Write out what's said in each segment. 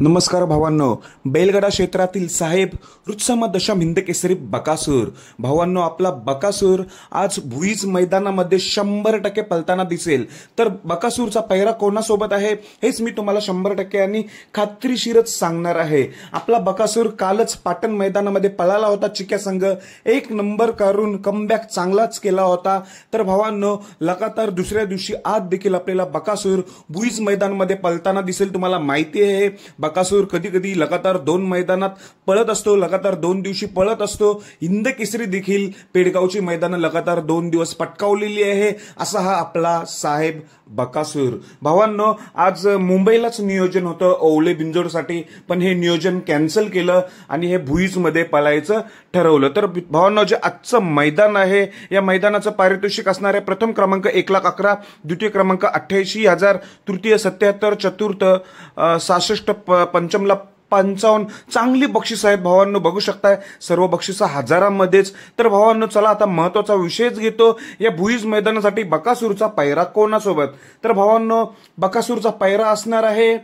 नमस्कार भावांनो, बैलगाडा क्षेत्रातील साहेब रुत्सम दशम हिंद केसरी बकासूर भावांनो, आपला बकासूर आज भुईज मैदानामध्ये 100% पलताना दिसेल। तर बकासूरचा पैरा कोणासोबत आहे हेच मी तुम्हाला 100% आणि खात्रीशीरच सांगणार आहे। आपला बकासूर कालच पाटण मैदानामध्ये पळाला होता, चिक्या संघ 1 नंबर करून कमबॅक चांगलाच केला होता। तर भावांनो, लगातार दुसऱ्या दिवशी आज देखील आपल्याला बकासूर भुईज मैदानामध्ये पळताना दिसेल। तुम्हाला माहिती आहे बकासूर कधी कधी लगातार 2 मैदानात पळत असतो, लगातार 2 दिवशी पळत असतो। हिंद केसरी देखील पेडगावची मैदानं लगातार 2 दिवस पटकावलेली आहे। असा हा आपला साहेब बकासूर। भावांनो, आज मुंबईलाच नियोजन होतं ओवळे बिंजोडसाठी, पण हे नियोजन कॅन्सल केलं आणि हे भुईज मध्ये पळायचं ठरवलं। तर भावांनो, जे आजचं मैदान आहे या मैदानाचं पारितोषिक असणार आहे प्रथम क्रमांक 1,11,000, द्वितीय क्रमांक 88,000, तृतीय 77, चतुर्थ 66, पंचमला 55। चांगली बक्षीस आहेत भावांनो, बघू शकताय सर्व बक्षिसं हजारांमध्येच। तर भावांनो, चला आता महत्वाचा विषयच घेतो, या भुईज मैदानासाठी बकासूरचा पैरा कोणासोबत। तर भावांनो, बकासूरचा पैरा असणार आहे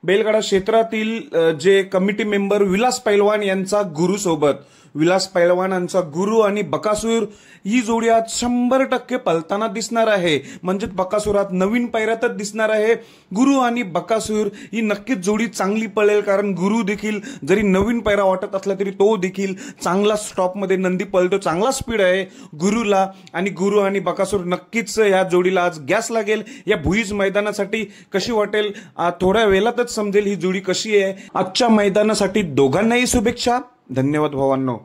बैलगाडा क्षेत्रातील जे कमिटी मेंबर विलास पैलवान यांचा गुरु सोबत। विलास पैलवानांचा गुरु आणि बकासूर ही जोडी आज 100% पलताना दिसणार आहे। म्हणजे बकासूरात नवीन पैरातच दिसणार आहे। गुरु आणि बकासूर ही नक्कीच जोडी चांगली पळेल, कारण गुरु देखील जरी नवीन पैरा वाटत असला तरी तो देखील चांगला स्टॉप मध्ये नंदी पळतो, चांगला स्पीड आहे गुरुला। आणि गुरु आणि बकासूर नक्कीच या जोडीला आज गॅस लागेल। या भुईज मैदानासाठी कशी वाटेल थोड्या वेळातच समजेल ही जोडी कशी आहे। आजच्या मैदानासाठी दोघांनाही शुभेच्छा। धन्यवाद भावांनो।